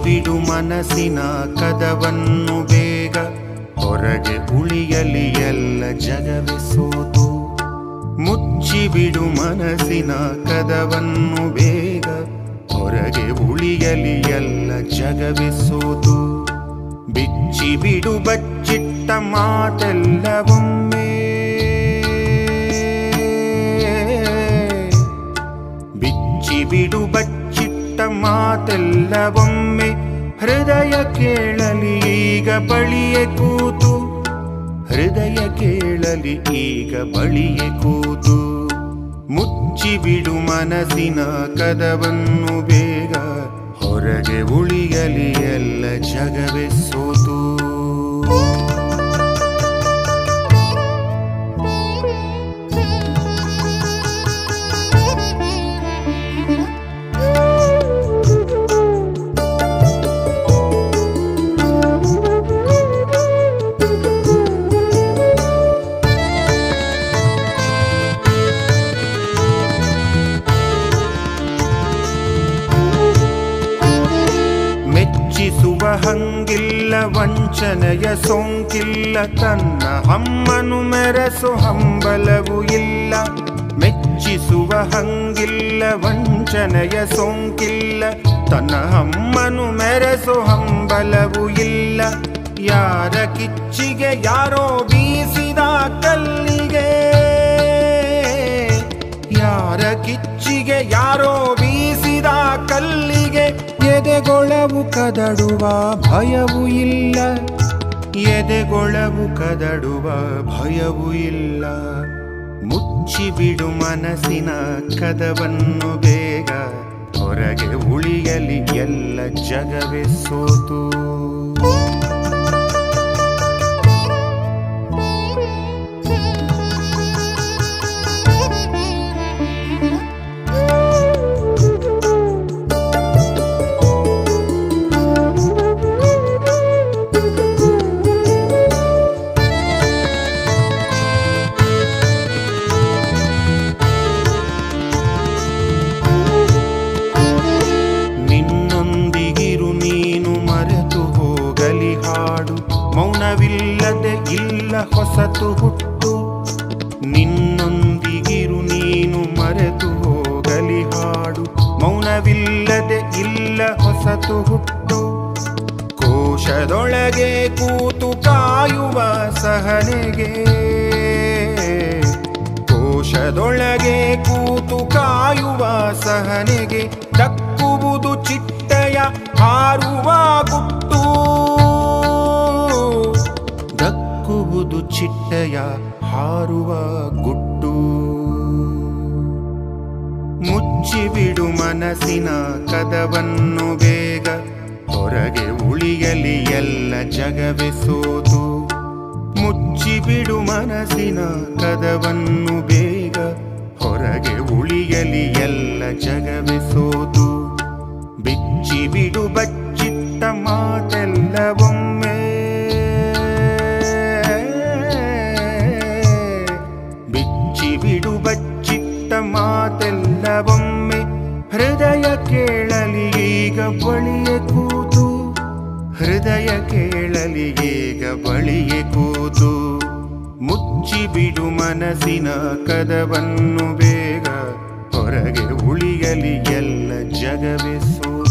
ಬಿಡು ಮನಸ್ಸಿನ ಕದವನ್ನು ಬೇಗ, ಹೊರಗೆ ಉಳಿಯಲಿ ಎಲ್ಲ ಜಗವೇ ಸೋತು. ಮುಚ್ಚಿಬಿಡು ಮನಸ್ಸಿನ ಕದವನ್ನು ಬೇಗ, ಹೊರಗೆ ಉಳಿಯಲಿ ಎಲ್ಲ ಜಗವೇ ಸೋತು. ಬಿಚ್ಚಿಬಿಡು ಬಚ್ಚಿಟ್ಟ ಮಾತೆಲ್ಲವೊಮ್ಮೆ, ಬಿಚ್ಚಿಬಿಡು ಬಚ್ಚಿಟ್ಟ ಮಾತೆಲ್ಲವೊಮ್ಮೆ. ಹೃದಯ ಕೇಳಲಿ ಈಗ ಬಳಿಯೇ ಕೂತು, ಹೃದಯ ಕೇಳಲಿ ಈಗ ಬಳಿಯೇ ಕೂತು. ಮುಚ್ಚಿಬಿಡು ಮನಸ್ಸಿನ ಕದವನ್ನು ಬೇಗ, ಹೊರಗೆ ಉಳಿಯಲಿ ಎಲ್ಲ ಜಗವೇ ಸೋತು. ಮೆಚ್ಚಿಸುವ ಹಂಗಿಲ್ಲ ವಂಚನೆಯ ಸೋಂಕಿಲ್ಲ, ತನ್ನ ಹಮ್ಮನು ಮೆರೆಸು ಹಂಬಲವೂ ಇಲ್ಲ. ಮೆಚ್ಚಿಸುವ ಹಂಗಿಲ್ಲ ವಂಚನೆಯ ಸೋಂಕಿಲ್ಲ, ತನ್ನ ಹಮ್ಮನು ಮೆರೆಸು ಹಂಬಲವೂ ಇಲ್ಲ. ಯಾರ ಕಿಚ್ಚಿಗೆ ಯಾರೋ ಬೀಸಿದ ಕಲ್ಲಿಗೆ, ಯಾರ ಕಿಚ್ಚಿಗೆ ಯಾರೋ ಬೀಸಿದ ಕಲ್ಲಿಗೆ. ಎದೆಗೊಳವು ಕದಡುವ ಭಯವೂ ಇಲ್ಲ, ಎದೆಗೊಳವು ಕದಡುವ ಭಯವೂ ಇಲ್ಲ. ಮುಚ್ಚಿಬಿಡು ಮನಸ್ಸಿನ ಕದವನ್ನು ಬೇಗ, ಹೊರಗೆ ಉಳಿಯಲಿ ಎಲ್ಲ ಜಗವೇ ಸೋತು. ಮೌನವಿಲ್ಲದೆ ಇಲ್ಲ ಹೊಸತು ಹುಟ್ಟು, ನಿನ್ನೊಂದಿಗಿರು ನೀನು ಮರೆತು ಹೋಗಲಿ ಹಾಡು. ಮೌನವಿಲ್ಲದೆ ಇಲ್ಲ ಹೊಸತು ಹುಟ್ಟು, ಕೋಶದೊಳಗೆ ಕೂತು ಕಾಯುವ ಸಹನೆಗೆ, ಕೋಶದೊಳಗೆ ಕೂತು ಕಾಯುವ ಸಹನೆಗೆ. ದಕ್ಕುವುದು ಚಿಟ್ಟೆಯ ಹಾರುವ ಗುಟ್ಟು, ದಕ್ಕುವುದು ಚಿಟ್ಟೆಯ ಹಾರುವ ಗುಟ್ಟು. ಮುಚ್ಚಿಬಿಡು ಮನಸ್ಸಿನ ಕದವನ್ನು ಬೇಗ, ಹೊರಗೆ ಉಳಿಯಲಿ ಎಲ್ಲ ಜಗವೇ ಸೋತು. ಮುಚ್ಚಿಬಿಡು ಮನಸ್ಸಿನ ಕದವನ್ನು ಬೇಗ, ಹೊರಗೆ ಉಳಿಯಲಿ ಎಲ್ಲ ಜಗವೇ ಸೋತು. ಬಿಚ್ಚಿಬಿಡು ಬಚ್ಚಿಟ್ಟ ಮಾತೆಲ್ಲವೊಮ್ಮೆ, ಬಿಚ್ಚಿಬಿಡು ಬಚ್ಚಿಟ್ಟ ಮಾತೆಲ್ಲವೊಮ್ಮೆ. ಹೃದಯ ಕೇಳಲಿ ಈಗ ಬಳಿಯೇ ಕೂತು, ಹೃದಯ ಕೇಳಲಿ ಈಗ ಬಳಿಯೇ ಕೂತು. ಮುಚ್ಚಿಬಿಡು ಮನಸ್ಸಿನ ಕದವನ್ನು ಬೇಗ, ಹೊರಗೆ ಉಳಿಯಲಿ ಎಲ್ಲ ಜಗವೇ ಸೋತು.